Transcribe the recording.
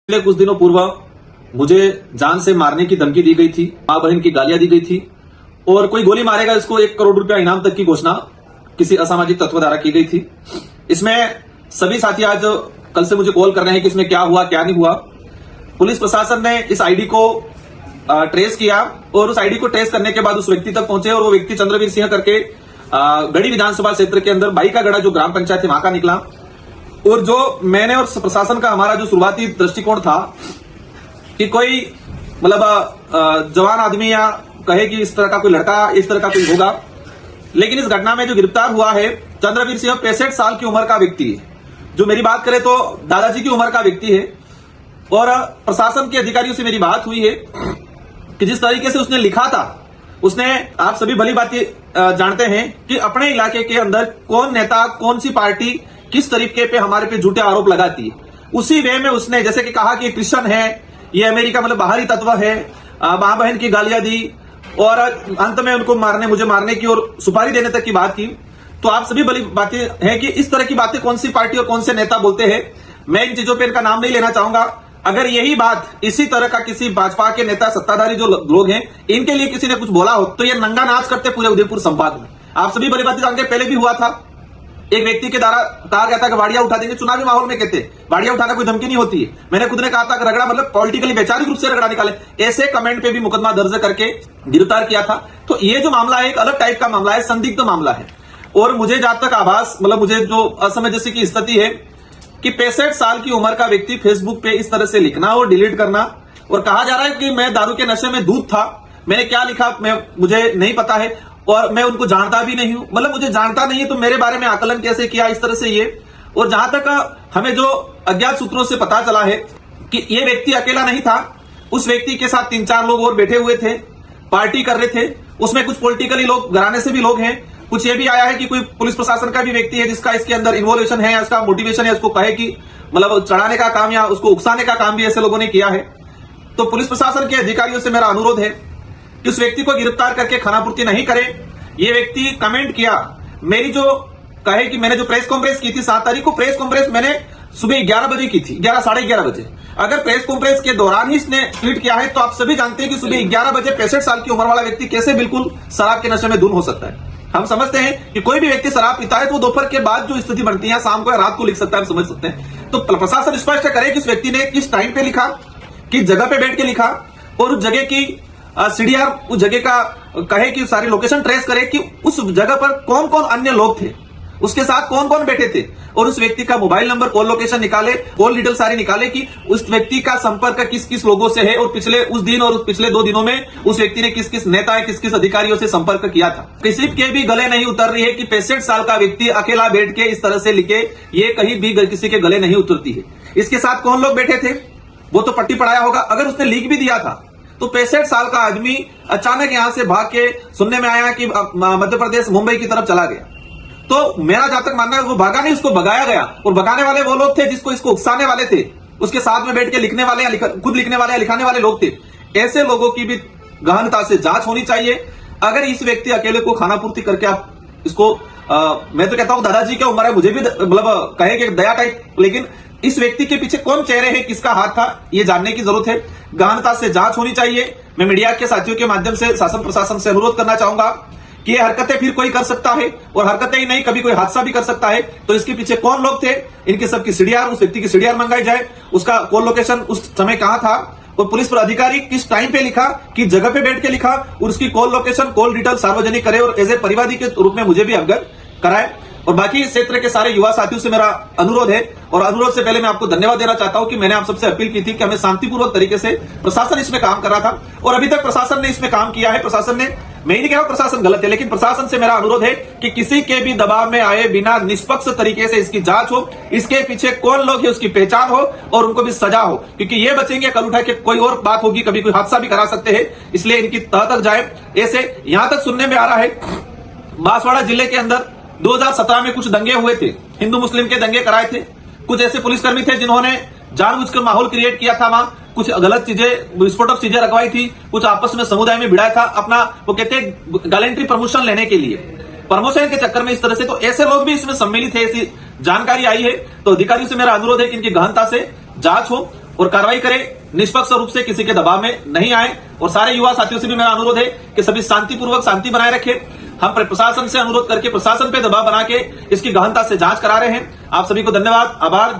पिछले कुछ दिनों पूर्व मुझे जान से मारने की धमकी दी गई थी, मां बहन की गालियां दी गई थी और कोई गोली मारेगा इसको 1 करोड़ रुपया इनाम तक की घोषणा किसी असामाजिक तत्व द्वारा की गई थी। इसमें सभी साथी आज कल से मुझे कॉल कर रहे हैं कि इसमें क्या हुआ क्या नहीं हुआ। पुलिस प्रशासन ने इस आईडी को ट्रेस किया और उस आईडी को ट्रेस करने के बाद उस व्यक्ति तक पहुंचे और वो व्यक्ति चंद्रवीर सिंह करके गढ़ी विधानसभा क्षेत्र के अंदर बाई का गढ़ा जो ग्राम पंचायत है वहां का निकला। और जो मैंने और प्रशासन का हमारा जो शुरुआती दृष्टिकोण था कि कोई मतलब जवान आदमी या कहे कि इस तरह का कोई लड़का इस तरह का कोई होगा, लेकिन इस घटना में जो गिरफ्तार हुआ है चंद्रवीर सिंह 65 साल की उम्र का व्यक्ति है, जो मेरी बात करें तो दादाजी की उम्र का व्यक्ति है। और प्रशासन के अधिकारियों से मेरी बात हुई है कि जिस तरीके से उसने लिखा था, उसने आप सभी भली बातें जानते हैं कि अपने इलाके के अंदर कौन नेता कौन सी पार्टी किस तरीके पे हमारे पे झूठे आरोप लगाती है, उसी वे में उसने जैसे कि कहा कि क्रिश्चियन है, ये अमेरिका मतलब बाहरी तत्व है, मां बहन की गालियां दी और अंत में उनको मुझे मारने की और सुपारी देने तक की बात की। तो आप सभी भली बातें हैं कि इस तरह की बातें कौन सी पार्टी और कौन से नेता बोलते हैं। मैं इन चीजों पर इनका नाम नहीं लेना चाहूंगा। अगर यही बात इसी तरह का किसी भाजपा के नेता सत्ताधारी जो लोग हैं इनके लिए किसी ने कुछ बोला हो तो ये नंगा नाच करते पूरे उदयपुर संभाग में। आप सभी भली बातें जानते, पहले भी हुआ था, एक व्यक्ति के द्वारा कहा गया था कि वाड़िया उठा देंगे। चुनावी माहौल में कहते वाड़िया उठाना कोई धमकी नहीं होती है। मैंने खुद ने कहा था कि रगड़ा मतलब पॉलिटिकली वैचारिक रूप से रगड़ा निकाले, ऐसे कमेंट पे भी मुकदमा दर्ज करके गिरफ्तार किया था। तो ये जो मामला है एक अलग टाइप का मामला है, संदिग्ध मामला है। और मुझे जहां तक आभास मतलब मुझे जो असमंजस की स्थिति है कि 65 साल की उम्र का व्यक्ति फेसबुक पे इस तरह से लिखना और डिलीट करना, और कहा जा रहा है कि मैं दारू के नशे में दूध था। मैंने क्या लिखा मुझे नहीं पता है और मैं उनको जानता भी नहीं हूं, मतलब मुझे जानता नहीं है तो मेरे बारे में आकलन कैसे किया इस तरह से ये। और जहां तक हमें जो अज्ञात सूत्रों से पता चला है कि ये व्यक्ति अकेला नहीं था, उस व्यक्ति के साथ 3-4 लोग और बैठे हुए थे, पार्टी कर रहे थे। उसमें कुछ पॉलिटिकली लोग घराने से भी लोग हैं। कुछ ये भी आया है कि कोई पुलिस प्रशासन का भी व्यक्ति है जिसका इसके अंदर इन्वॉल्यूशन है या उसका मोटिवेशन है, उसको कहे कि मतलब चढ़ाने का काम या उसको उकसाने का काम भी ऐसे लोगों ने किया है। तो पुलिस प्रशासन के अधिकारियों से मेरा अनुरोध है कि उस व्यक्ति को गिरफ्तार करके खानापूर्ति नहीं करे। ये व्यक्ति कमेंट किया, मेरी जो कहे कि मैंने जो प्रेस कॉन्फ्रेंस की थी 7 तारीख को, प्रेस कॉन्फ्रेंस मैंने सुबह 11 बजे की थी, 11 साढ़े 11 बजे। अगर प्रेस कॉन्फ्रेंस के दौरान ही इसने ट्वीट किया है तो आप सभी जानते हैं कि सुबह 11 बजे 65 साल की उम्र वाला व्यक्ति कैसे बिल्कुल शराब के नशे में धुन हो सकता है। हम समझते हैं कि कोई भी व्यक्ति शराब पीता है तो दोपहर के बाद जो स्थिति बनती है, शाम को या रात को लिख सकता है, हम समझ सकते हैं। तो प्रशासन स्पष्ट करे कि उस व्यक्ति ने किस टाइम पे लिखा, किस जगह पे बैठ के लिखा और उस जगह की सीडीआर उस जगह का कहे कि सारी लोकेशन ट्रेस करे कि उस जगह पर कौन कौन अन्य लोग थे, उसके साथ कौन कौन बैठे थे, और उस व्यक्ति का मोबाइल नंबर कॉल लोकेशन निकाले, कॉल डिटेल सारी निकाले कि उस व्यक्ति का संपर्क किस किस लोगों से है और पिछले उस दिन और पिछले 2 दिनों में उस व्यक्ति ने किस किस नेता किस किस अधिकारियों से संपर्क किया था। किसी के भी गले नहीं उतर रही है कि 65 साल का व्यक्ति अकेला बैठ के इस तरह से लिखे, ये कहीं भी किसी के गले नहीं उतरती है। इसके साथ कौन लोग बैठे थे वो तो पट्टी पढ़ाया होगा। अगर उसने लीक भी दिया था तो 65 साल का आदमी अचानक यहां से भाग के सुनने में आया कि मध्य प्रदेश मुंबई की तरफ चला गया। तो मेरा जहां तक मानना है वो भागा नहीं, उसको भगाया गया। और भगाने वाले वो लोग थे जिसको इसको उकसाने वाले थे, उसके साथ में बैठ के लिखने वाले या खुद लिखने वाले या लिखाने वाले लोग थे। ऐसे लोगों की भी गहनता से जांच होनी चाहिए। अगर इस व्यक्ति अकेले को खानापूर्ति करके आप इसको मैं तो कहता हूं दादाजी की उम्र है, मुझे भी मतलब कहे कि दया टाइप, लेकिन इस व्यक्ति के पीछे कौन चेहरे हैं, किसका हाथ था, ये जानने की जरूरत है। गहनता से जांच होनी चाहिए। मैं मीडिया के साथियों के माध्यम से शासन प्रशासन से अनुरोध करना चाहूंगा कि ये हरकतें फिर कोई कर सकता है और हरकतें ही नहीं कभी कोई हादसा भी कर सकता है। तो इसके पीछे कौन लोग थे, इनके सबकी सीडीआर, उस व्यक्ति की सीडीआर मंगाई जाए, उसका कॉल लोकेशन उस समय कहां था और पुलिस पर अधिकारी किस टाइम पे लिखा, किस जगह पे बैठ के लिखा, और उसकी कॉल लोकेशन कॉल डिटेल सार्वजनिक करे और एज ए परिवादी के रूप में मुझे भी अवगत कराए। और बाकी क्षेत्र के सारे युवा साथियों से मेरा अनुरोध है, और अनुरोध से पहले मैं आपको धन्यवाद देना चाहता हूं कि मैंने आप सबसे अपील की थी कि हमें शांतिपूर्वक तरीके से प्रशासन इसमें काम कर रहा था और अभी तक प्रशासन ने इसमें काम किया है। प्रशासन ने, मैं ही नहीं कह रहा प्रशासन गलत है, लेकिन प्रशासन से मेरा अनुरोध है कि किसी के भी दबाव में आए बिना निष्पक्ष तरीके से इसकी जांच हो, इसके पीछे कौन लोग है उसकी पहचान हो और उनको भी सजा हो, क्योंकि ये बचेंगे कल उठा के कोई और बात होगी, कभी कोई हादसा भी करा सकते हैं। इसलिए इनकी तह तक जाए। ऐसे यहां तक सुनने में आ रहा है बांसवाड़ा जिले के अंदर 2017 में कुछ दंगे हुए थे, हिंदू मुस्लिम के दंगे कराए थे। कुछ ऐसे पुलिसकर्मी थे जिन्होंने जानबूझकर माहौल क्रिएट किया था, वहां कुछ गलत चीजें, विस्फोटक चीजें रखवाई थी, कुछ आपस में समुदाय में भिड़ाया था अपना वो कहते हैं गैलेंट्री प्रमोशन लेने के लिए, प्रमोशन के चक्कर में इस तरह से। तो ऐसे लोग भी इसमें सम्मिलित है, ऐसी जानकारी आई है। तो अधिकारियों से मेरा अनुरोध है कि इनकी गहनता से जांच हो और कार्रवाई करें, निष्पक्ष रूप से किसी के दबाव में नहीं आए। और सारे युवा साथियों से भी मेरा अनुरोध है कि सभी शांतिपूर्वक शांति बनाए रखें। हम प्रशासन से अनुरोध करके प्रशासन पे दबाव बना के इसकी गहनता से जांच करा रहे हैं। आप सभी को धन्यवाद, आभार।